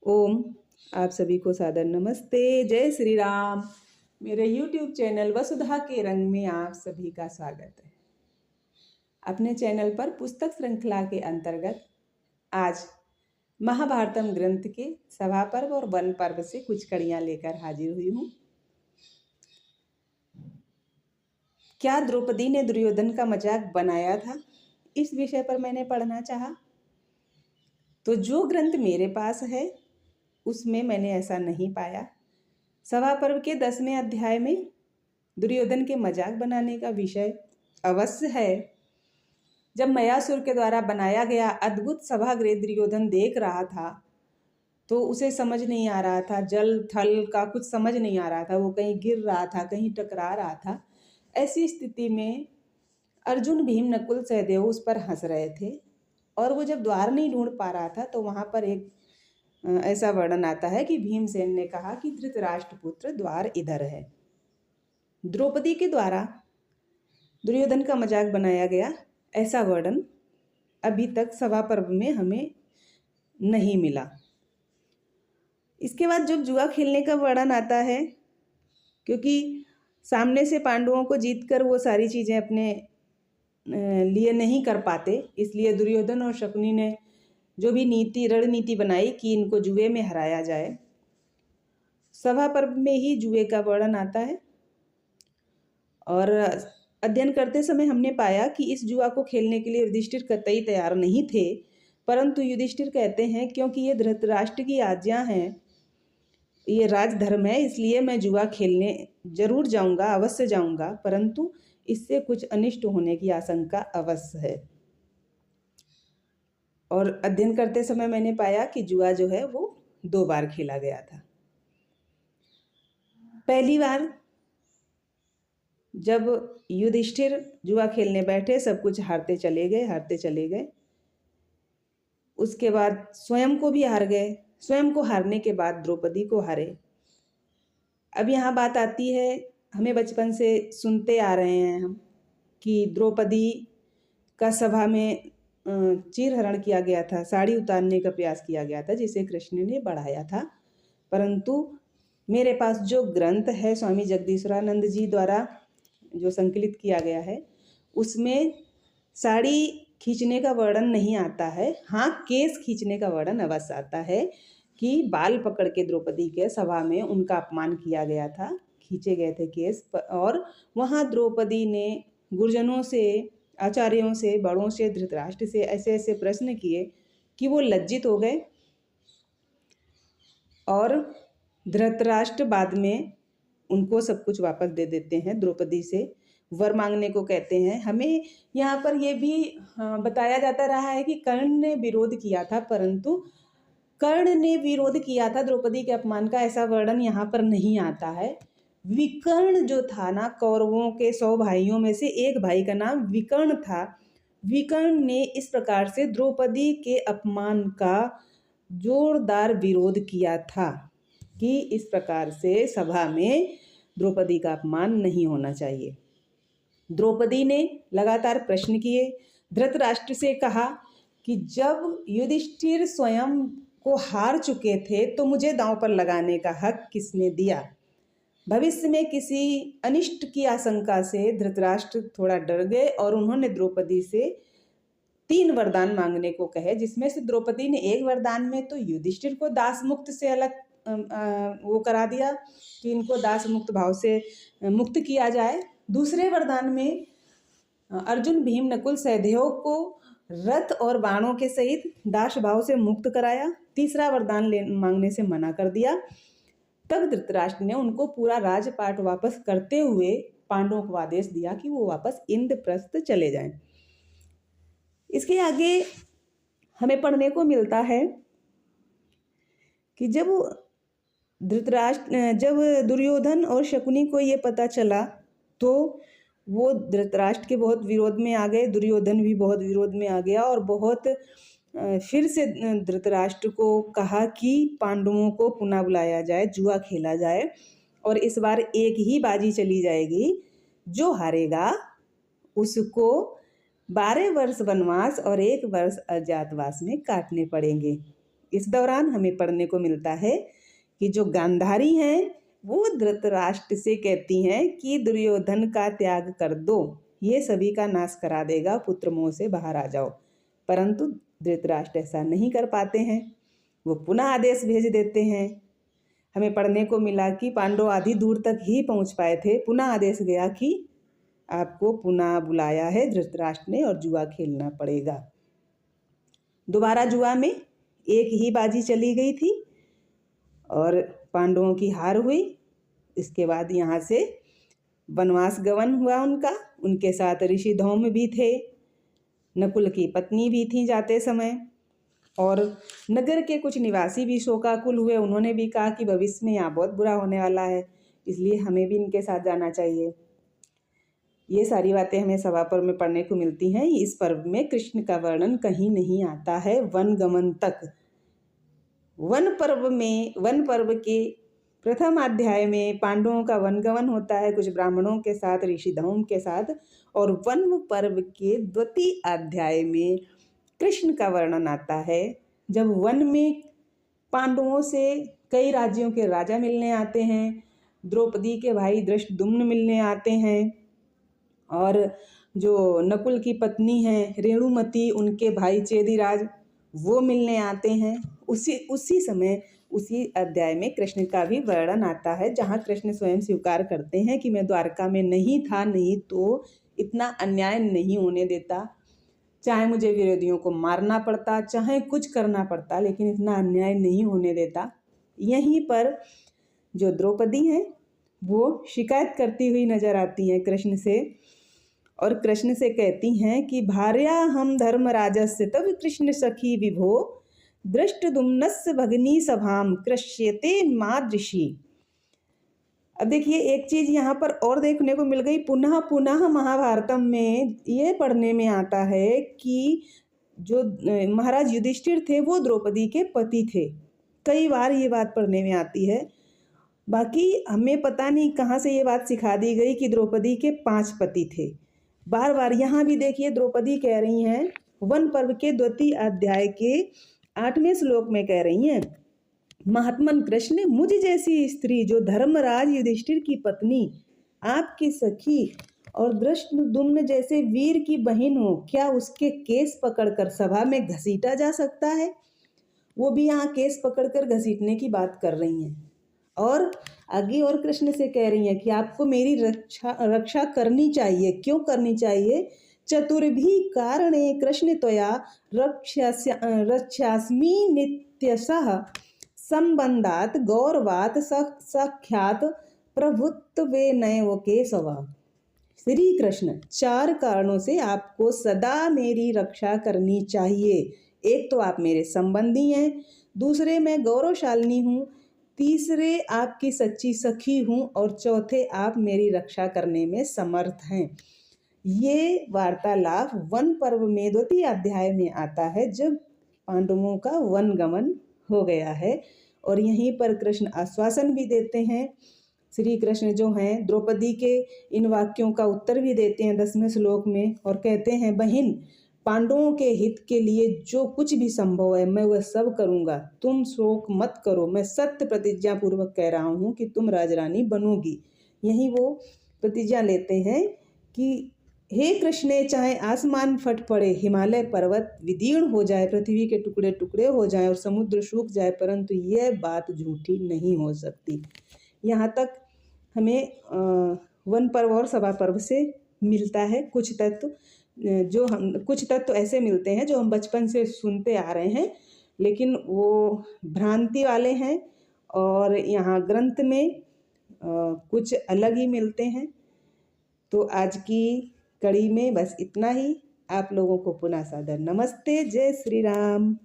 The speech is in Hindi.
ओम। आप सभी को सादर नमस्ते। जय श्री राम। मेरे YouTube चैनल वसुधा के रंग में आप सभी का स्वागत है। अपने चैनल पर पुस्तक श्रृंखला के अंतर्गत आज महाभारतम ग्रंथ के सभा पर्व और वन पर्व से कुछ कड़ियां लेकर हाजिर हुई हूँ। क्या द्रौपदी ने दुर्योधन का मजाक बनाया था, इस विषय पर मैंने पढ़ना चाहा। तो जो ग्रंथ मेरे पास है उसमें मैंने ऐसा नहीं पाया। सभा पर्व के 10वें अध्याय में दुर्योधन के मजाक बनाने का विषय अवश्य है। जब मयासुर के द्वारा बनाया गया अद्भुत सभागृह दुर्योधन देख रहा था तो उसे समझ नहीं आ रहा था, जल थल का कुछ समझ नहीं आ रहा था। वो कहीं गिर रहा था, कहीं टकरा रहा था। ऐसी स्थिति में अर्जुन, भीम, नकुल, सहदेव उस पर हंस रहे थे और वो जब द्वार नहीं ढूंढ पा रहा था तो वहाँ पर एक ऐसा वर्णन आता है कि भीमसेन ने कहा कि धृतराष्ट्र पुत्र, द्वार इधर है। द्रौपदी के द्वारा दुर्योधन का मजाक बनाया गया, ऐसा वर्णन अभी तक सभा पर्व में हमें नहीं मिला। इसके बाद जब जुआ खेलने का वर्णन आता है, क्योंकि सामने से पांडवों को जीतकर वो सारी चीज़ें अपने लिए नहीं कर पाते, इसलिए दुर्योधन और शकुनी ने जो भी रणनीति बनाई कि इनको जुए में हराया जाए। सभा पर्व में ही जुए का वर्णन आता है और अध्ययन करते समय हमने पाया कि इस जुआ को खेलने के लिए युधिष्ठिर कतई तैयार नहीं थे, परंतु युधिष्ठिर कहते हैं क्योंकि ये धृतराष्ट्र की आज्ञा है, ये राजधर्म है, इसलिए मैं जुआ खेलने जरूर जाऊंगा, अवश्य जाऊंगा, परंतु इससे कुछ अनिष्ट होने की आशंका अवश्य है। और अध्ययन करते समय मैंने पाया कि जुआ जो है वो 2 बार खेला गया था। पहली बार जब युधिष्ठिर जुआ खेलने बैठे, सब कुछ हारते चले गए। उसके बाद स्वयं को भी हार गए। स्वयं को हारने के बाद द्रौपदी को हारे। अब यहाँ बात आती है, हमें बचपन से सुनते आ रहे हैं हम कि द्रौपदी का सभा में चीरहरण किया गया था, साड़ी उतारने का प्रयास किया गया था, जिसे कृष्ण ने बढ़ाया था। परंतु मेरे पास जो ग्रंथ है स्वामी जगदीश्वरानंद जी द्वारा जो संकलित किया गया है, उसमें साड़ी खींचने का वर्णन नहीं आता है। हाँ, केस खींचने का वर्णन अवश्य आता है कि बाल पकड़ के द्रौपदी के सभा में उनका अपमान किया गया था, खींचे गए थे केस। और वहाँ द्रौपदी ने गुरुजनों से, आचार्यों से, बड़ों से, धृतराष्ट्र से ऐसे ऐसे प्रश्न किए कि वो लज्जित हो गए और धृतराष्ट्र बाद में उनको सब कुछ वापस दे देते हैं। द्रौपदी से वर मांगने को कहते हैं। हमें यहाँ पर यह भी बताया जाता रहा है कि कर्ण ने विरोध किया था, परंतु कर्ण ने विरोध किया था द्रौपदी के अपमान का, ऐसा वर्णन यहाँ पर नहीं आता है। विकर्ण जो था ना, कौरवों के 100 भाइयों में से एक भाई का नाम विकर्ण था। विकर्ण ने इस प्रकार से द्रौपदी के अपमान का जोरदार विरोध किया था कि इस प्रकार से सभा में द्रौपदी का अपमान नहीं होना चाहिए। द्रौपदी ने लगातार प्रश्न किए, धृतराष्ट्र से कहा कि जब युधिष्ठिर स्वयं को हार चुके थे तो मुझे दांव पर लगाने का हक किसने दिया। भविष्य में किसी अनिष्ट की आशंका से धृतराष्ट्र थोड़ा डर गए और उन्होंने द्रौपदी से 3 वरदान मांगने को कहे, जिसमें से द्रौपदी ने एक वरदान में तो युधिष्ठिर को दास मुक्त से अलग वो करा दिया कि इनको दास मुक्त भाव से मुक्त किया जाए। दूसरे वरदान में अर्जुन, भीम, नकुल, सहदेव को रथ और बाणों के सहित दास भाव से मुक्त कराया। तीसरा वरदान मांगने से मना कर दिया। तब धृतराष्ट्र ने उनको पूरा राजपाट वापस करते हुए पांडवों को आदेश दिया कि वो वापस इंद्रप्रस्थ चले जाएं। इसके आगे हमें पढ़ने को मिलता है कि जब दुर्योधन और शकुनी को ये पता चला तो वो धृतराष्ट्र के बहुत विरोध में आ गए। दुर्योधन भी बहुत विरोध में आ गया और बहुत फिर से धृतराष्ट्र को कहा कि पांडवों को पुनः बुलाया जाए, जुआ खेला जाए और इस बार एक ही बाजी चली जाएगी। जो हारेगा उसको 12 वर्ष वनवास और 1 वर्ष अज्ञातवास में काटने पड़ेंगे। इस दौरान हमें पढ़ने को मिलता है कि जो गांधारी हैं वो धृतराष्ट्र से कहती हैं कि दुर्योधन का त्याग कर दो, ये सभी का नाश करा देगा, पुत्र मोह से बाहर आ जाओ। परंतु धृतराष्ट्र ऐसा नहीं कर पाते हैं, वो पुनः आदेश भेज देते हैं। हमें पढ़ने को मिला कि पांडव आधी दूर तक ही पहुंच पाए थे, पुनः आदेश गया कि आपको पुनः बुलाया है धृतराष्ट्र ने और जुआ खेलना पड़ेगा। दोबारा जुआ में एक ही बाजी चली गई थी और पांडवों की हार हुई। इसके बाद यहाँ से वनवास गमन हुआ उनका, उनके साथ ऋषि धौम भी थे, नकुल की पत्नी भी थी जाते समय, और नगर के कुछ निवासी भी शोकाकुल हुए। उन्होंने भी कहा कि भविष्य में यहाँ बहुत बुरा होने वाला है, इसलिए हमें भी इनके साथ जाना चाहिए। ये सारी बातें हमें सभा पर्व में पढ़ने को मिलती हैं। इस पर्व में कृष्ण का वर्णन कहीं नहीं आता है वन गमन तक। वन पर्व के प्रथम अध्याय में पांडवों का वनगमन होता है कुछ ब्राह्मणों के साथ, ऋषि धौम के साथ, और वन पर्व के द्वितीय अध्याय में कृष्ण का वर्णन आता है जब वन में पांडवों से कई राज्यों के राजा मिलने आते हैं, द्रौपदी के भाई धृष्टद्युम्न मिलने आते हैं, और जो नकुल की पत्नी हैं रेणुमति, उनके भाई चेदिराज वो मिलने आते हैं। उसी समय उसी अध्याय में कृष्ण का भी वर्णन आता है, जहाँ कृष्ण स्वयं स्वीकार करते हैं कि मैं द्वारका में नहीं था, नहीं तो इतना अन्याय नहीं होने देता, चाहे मुझे विरोधियों को मारना पड़ता, चाहे कुछ करना पड़ता, लेकिन इतना अन्याय नहीं होने देता। यहीं पर जो द्रौपदी हैं वो शिकायत करती हुई नजर आती हैं कृष्ण से, और कृष्ण से कहती हैं कि भार्या हम धर्मराजस्य तब कृष्ण सखी विभो धृष्टद्युम्नस्य भगिनी सभाम कृष्यते मादृशी। अब देखिए एक चीज यहाँ पर और देखने को मिल गई, पुनः पुनः महाभारतम में ये पढ़ने में आता है कि जो महाराज युधिष्ठिर थे वो द्रौपदी के पति थे। कई बार ये बात पढ़ने में आती है। बाकी हमें पता नहीं कहाँ से ये बात सिखा दी गई कि द्रौपदी के 5 पति थे। बार बार यहाँ भी देखिए द्रौपदी कह रही हैं, वन पर्व के द्वितीय अध्याय के 8वें श्लोक में कह रही हैं, महात्मन कृष्ण मुझ जैसी स्त्री जो धर्मराज युधिष्ठिर की पत्नी, आपकी सखी और धृष्टद्युम्न जैसे वीर की बहन हो, क्या उसके केस पकड़कर सभा में घसीटा जा सकता है? वो भी यहाँ केस पकड़कर घसीटने की बात कर रही हैं। और आगे और कृष्ण से कह रही हैं कि आपको मेरी रक्षा करनी चाहिए। क्यों करनी चाहिए? चतुर्भी कारणे कृष्ण त्वया रक्षास्मि नित्यशः संबंधात गौरवात साक्षात प्रभुत्वेनैव केशव। श्री कृष्ण 4 कारणों से आपको सदा मेरी रक्षा करनी चाहिए। एक तो आप मेरे संबंधी हैं, दूसरे मैं गौरवशालिनी हूँ, तीसरे आपकी सच्ची सखी हूँ, और चौथे आप मेरी रक्षा करने में समर्थ हैं। ये वार्तालाप वन पर्व में द्वितीय अध्याय में आता है जब पांडवों का वन गमन हो गया है, और यहीं पर कृष्ण आश्वासन भी देते हैं। श्री कृष्ण जो हैं द्रौपदी के इन वाक्यों का उत्तर भी देते हैं 10वें श्लोक में, और कहते हैं, बहन पांडवों के हित के लिए जो कुछ भी संभव है मैं वह सब करूंगा, तुम शोक मत करो, मैं सत्य प्रतिज्ञा पूर्वक कह रहा हूँ कि तुम राजरानी बनोगी। यही वो प्रतिज्ञा लेते हैं कि हे कृष्ण, चाहे आसमान फट पड़े, हिमालय पर्वत विदीर्ण हो जाए, पृथ्वी के टुकड़े टुकड़े हो जाए और समुद्र सूख जाए, परंतु यह बात झूठी नहीं हो सकती। यहाँ तक हमें वन पर्व और सभा पर्व से मिलता है कुछ तत्व ऐसे मिलते हैं जो हम बचपन से सुनते आ रहे हैं, लेकिन वो भ्रांति वाले हैं, और यहाँ ग्रंथ में कुछ अलग ही मिलते हैं। तो आज की कड़ी में बस इतना ही। आप लोगों को पुनः सादर नमस्ते। जय श्री राम।